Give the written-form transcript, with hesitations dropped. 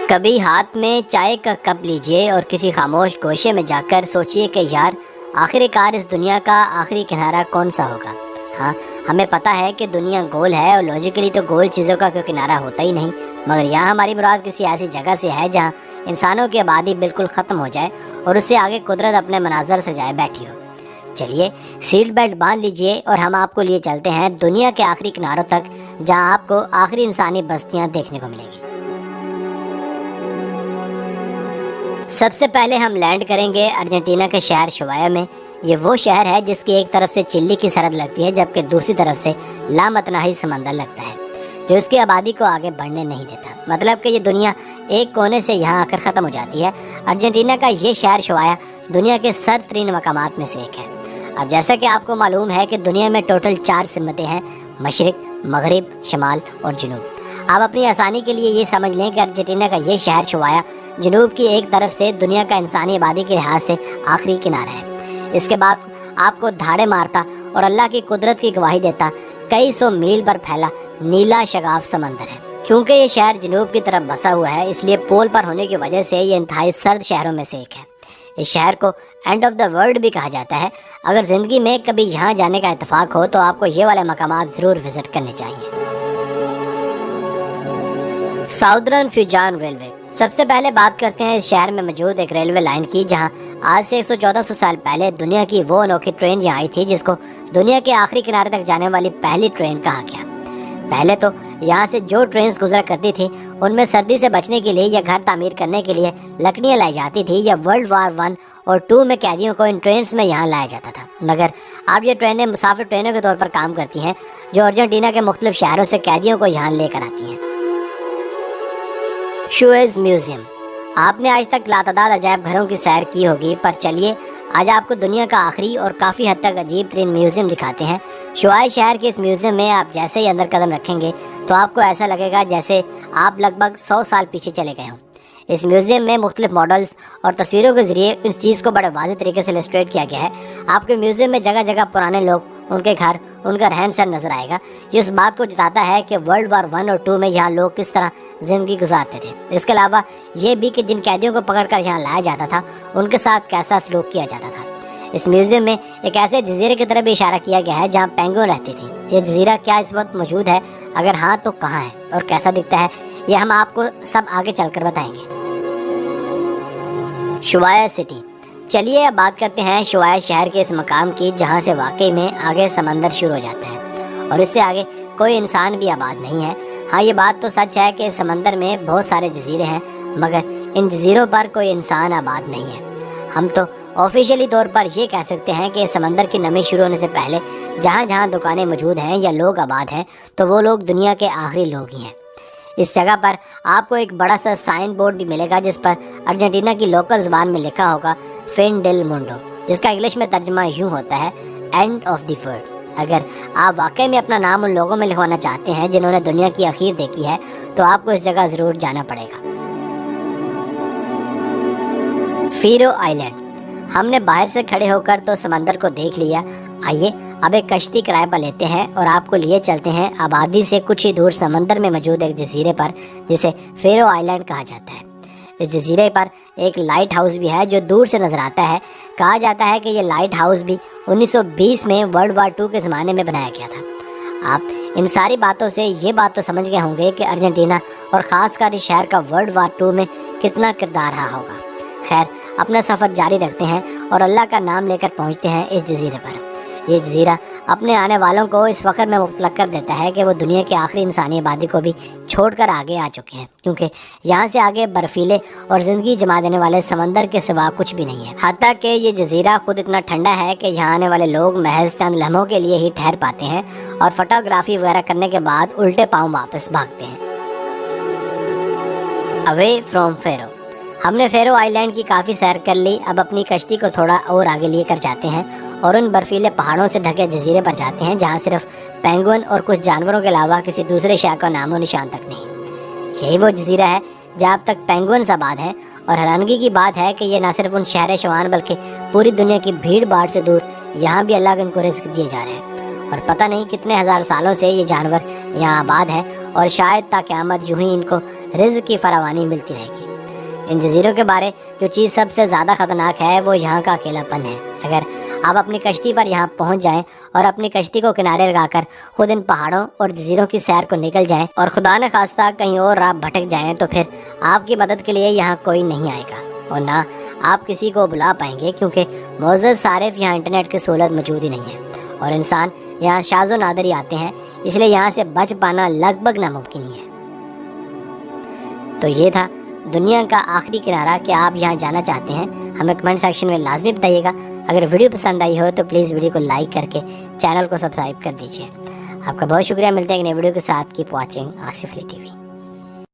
کبھی ہاتھ میں چائے کا کپ لیجئے اور کسی خاموش گوشے میں جا کر سوچئے کہ یار آخری کار اس دنیا کا آخری کنارہ کون سا ہوگا۔ ہاں، ہمیں پتہ ہے کہ دنیا گول ہے اور لاجیکلی تو گول چیزوں کا کوئی کنارہ ہوتا ہی نہیں، مگر یہاں ہماری مراد کسی ایسی جگہ سے ہے جہاں انسانوں کی آبادی بالکل ختم ہو جائے اور اس سے آگے قدرت اپنے مناظر سے جائے بیٹھی ہو۔ چلیے سیٹ بیلٹ باندھ لیجئے اور ہم آپ کو لیے چلتے ہیں دنیا کے آخری کناروں تک، جہاں آپ کو آخری انسانی بستیاں دیکھنے کو ملیں گی۔ سب سے پہلے ہم لینڈ کریں گے ارجنٹینا کے شہر شوایا میں۔ یہ وہ شہر ہے جس کی ایک طرف سے چلی کی سرحد لگتی ہے جبکہ دوسری طرف سے لامتناہی سمندر لگتا ہے جو اس کی آبادی کو آگے بڑھنے نہیں دیتا، مطلب کہ یہ دنیا ایک کونے سے یہاں آ کر ختم ہو جاتی ہے۔ ارجنٹینا کا یہ شہر شوایا دنیا کے سر ترین مقامات میں سے ایک ہے۔ اب جیسا کہ آپ کو معلوم ہے کہ دنیا میں ٹوٹل 4 سمتیں ہیں: مشرق، مغرب، شمال اور جنوب۔ آپ اپنی آسانی کے لیے یہ سمجھ لیں کہ ارجنٹینا کا یہ شہر شوایا جنوب کی ایک طرف سے دنیا کا انسانی آبادی کے لحاظ سے آخری کنارہ ہے۔ اس کے بعد آپ کو دھاڑے مارتا اور اللہ کی قدرت کی گواہی دیتا کئی سو میل پر پھیلا نیلا شگاف سمندر ہے۔ چونکہ یہ شہر جنوب کی طرف بسا ہوا ہے، اس لیے پول پر ہونے کی وجہ سے یہ انتہائی سرد شہروں میں سے ایک ہے۔ اس شہر کو اینڈ آف دا ورلڈ بھی کہا جاتا ہے۔ اگر زندگی میں کبھی یہاں جانے کا اتفاق ہو تو آپ کو یہ والے مقامات ضرور وزٹ کرنے چاہیے۔ Southern فیوجان railway. سب سے پہلے بات کرتے ہیں اس شہر میں موجود ایک ریلوے لائن کی، جہاں آج سے 114 سال پہلے دنیا کی وہ انوکھی ٹرین یہاں آئی تھی جس کو دنیا کے آخری کنارے تک جانے والی پہلی ٹرین کہا گیا۔ پہلے تو یہاں سے جو ٹرینز گزرا کرتی تھی ان میں سردی سے بچنے کے لیے یا گھر تعمیر کرنے کے لیے لکڑیاں لائی جاتی تھی، یا ورلڈ وار 1 اور 2 میں قیدیوں کو ان ٹرینز میں یہاں لایا جاتا تھا۔ مگر اب یہ ٹرینیں مسافر ٹرینوں کے طور پر کام کرتی ہیں جو ارجنٹینا کے مختلف شہروں سے قیدیوں کو یہاں لے کر آتی ہیں۔ شوئز میوزیم۔ آپ نے آج تک لاتعداد عجائب گھروں کی سیر کی ہوگی، پر چلیے آج آپ کو دنیا کا آخری اور کافی حد تک عجیب ترین میوزیم دکھاتے ہیں۔ شوائی شہر کے اس میوزیم میں آپ جیسے ہی اندر قدم رکھیں گے تو آپ کو ایسا لگے گا جیسے آپ لگ بھگ 100 سال پیچھے چلے گئے ہوں۔ اس میوزیم میں مختلف ماڈلز اور تصویروں کے ذریعے اس چیز کو بڑے واضح طریقے سے السٹریٹ کیا گیا ہے۔ آپ کے میوزیم میں جگہ جگہ پرانے لوگ، ان کے گھر، ان کا رہن سہن نظر آئے گا، جو اس بات کو جتاتا ہے کہ ورلڈ وار 1 اور 2 میں یہاں لوگ کس طرح زندگی گزارتے تھے۔ اس کے علاوہ یہ بھی کہ جن قیدیوں کو پکڑ کر یہاں لایا جاتا تھا ان کے ساتھ کیسا سلوک کیا جاتا تھا۔ اس میوزیم میں ایک ایسے جزیرے کی طرف بھی اشارہ کیا گیا ہے جہاں پینگوئن رہتی تھی۔ یہ جزیرہ کیا اس وقت موجود ہے؟ اگر ہاں تو کہاں ہے اور کیسا دکھتا ہے؟ یہ ہم آپ کو سب آگے چل کر بتائیں گے۔ شوایا سٹی۔ چلیے اب بات کرتے ہیں شوایا شہر کے اس مقام کی جہاں سے واقعی میں آگے سمندر شروع ہو جاتا ہے اور اس سے آگے کوئی انسان بھی آباد نہیں ہے۔ ہاں، یہ بات تو سچ ہے کہ سمندر میں بہت سارے جزیرے ہیں، مگر ان جزیروں پر کوئی انسان آباد نہیں ہے۔ ہم تو آفیشیلی طور پر یہ کہہ سکتے ہیں کہ سمندر کی نمی شروع ہونے سے پہلے جہاں جہاں دکانیں موجود ہیں یا لوگ آباد ہیں تو وہ لوگ دنیا کے آخری لوگ ہی ہیں۔ اس جگہ پر آپ کو ایک بڑا سا سائن بورڈ بھی ملے گا جس پر ارجنٹینا کی لوکل زبان میں لکھا ہوگا فن ڈیل مونڈو، جس کا انگلش میں ترجمہ یوں ہوتا ہے اینڈ آف دی ورلڈ۔ اگر آپ واقعی میں اپنا نام ان لوگوں میں لکھوانا چاہتے ہیں جنہوں نے دنیا کی آخر دیکھی ہے تو آپ کو اس جگہ ضرور جانا پڑے گا۔ فیرو آئیلینڈ۔ ہم نے باہر سے کھڑے ہو کر تو سمندر کو دیکھ لیا، آئیے اب ایک کشتی کرائے پر لیتے ہیں اور آپ کو لیے چلتے ہیں آبادی سے کچھ ہی دور سمندر میں موجود ایک جزیرے پر جسے فیرو آئیلینڈ کہا جاتا ہے۔ اس جزیرے پر ایک لائٹ ہاؤس بھی ہے جو دور سے نظر آتا ہے۔ کہا جاتا ہے کہ یہ لائٹ ہاؤس بھی 1920 میں ورلڈ وار 2 کے زمانے میں بنایا گیا تھا۔ آپ ان ساری باتوں سے یہ بات تو سمجھ گئے ہوں گے کہ ارجنٹینا اور خاص کر اس شہر کا ورلڈ وار 2 میں کتنا کردار رہا ہوگا۔ خیر، اپنا سفر جاری رکھتے ہیں اور اللہ کا نام لے کر پہنچتے ہیں اس جزیرے پر۔ یہ جزیرہ اپنے آنے والوں کو اس فخر میں مبتلا کر دیتا ہے کہ وہ دنیا کے آخری انسانی آبادی کو بھی چھوڑ کر آگے آ چکے ہیں، کیونکہ یہاں سے آگے برفیلے اور زندگی جما دینے والے سمندر کے سوا کچھ بھی نہیں ہے۔ حتیٰ کہ یہ جزیرہ خود اتنا ٹھنڈا ہے کہ یہاں آنے والے لوگ محض چند لمحوں کے لیے ہی ٹھہر پاتے ہیں اور فوٹوگرافی وغیرہ کرنے کے بعد الٹے پاؤں واپس بھاگتے ہیں۔ Away from Pharaoh. ہم نے فیرو آئیلینڈ کی کافی سیر کر لی، اب اپنی کشتی کو تھوڑا اور آگے لیے کر جاتے ہیں اور ان برفیلے پہاڑوں سے ڈھکے جزیرے پر جاتے ہیں جہاں صرف پینگوئن اور کچھ جانوروں کے علاوہ کسی دوسرے شے کا نام و نشان تک نہیں۔ یہی وہ جزیرہ ہے جہاں اب تک پینگوئنز آباد ہیں، اور حیرانگی کی بات ہے کہ یہ نہ صرف ان شہر شوان بلکہ پوری دنیا کی بھیڑ بھاڑ سے دور یہاں بھی اللہ کے ان کو رزق دیے جا رہے ہیں، اور پتہ نہیں کتنے ہزار سالوں سے یہ جانور یہاں آباد ہے اور شاید تا قیامت یوں ہی ان کو رزق کی فراوانی ملتی رہے گی۔ ان جزیروں کے بارے جو چیز سب سے زیادہ خطرناک ہے وہ یہاں کا اکیلا پن ہے۔ اگر آپ اپنی کشتی پر یہاں پہنچ جائیں اور اپنی کشتی کو کنارے لگا کر خود ان پہاڑوں اور جزیروں کی سیر کو نکل جائیں اور خدا نہ خواستہ کہیں اور آپ بھٹک جائیں تو پھر آپ کی مدد کے لیے یہاں کوئی نہیں آئے گا اور نہ آپ کسی کو بلا پائیں گے، کیونکہ معزز صارف یہاں انٹرنیٹ کی سہولت موجود ہی نہیں ہے اور انسان یہاں شاذ و نادر ہی آتے ہیں، اس لیے یہاں سے بچ پانا لگ بھگ ناممکن ہی ہے۔ تو یہ تھا دنیا کا آخری کنارہ۔ کیا آپ یہاں جانا چاہتے ہیں؟ ہمیں کمنٹ سیکشن میں لازمی بتائیے گا۔ اگر ویڈیو پسند آئی ہو تو پلیز ویڈیو کو لائک کر کے چینل کو سبسکرائب کر دیجیے۔ آپ کا بہت شکریہ، ملتے ہیں ایک نئے ویڈیو کے ساتھ۔ کیپ واچنگ آصف علی ٹی وی۔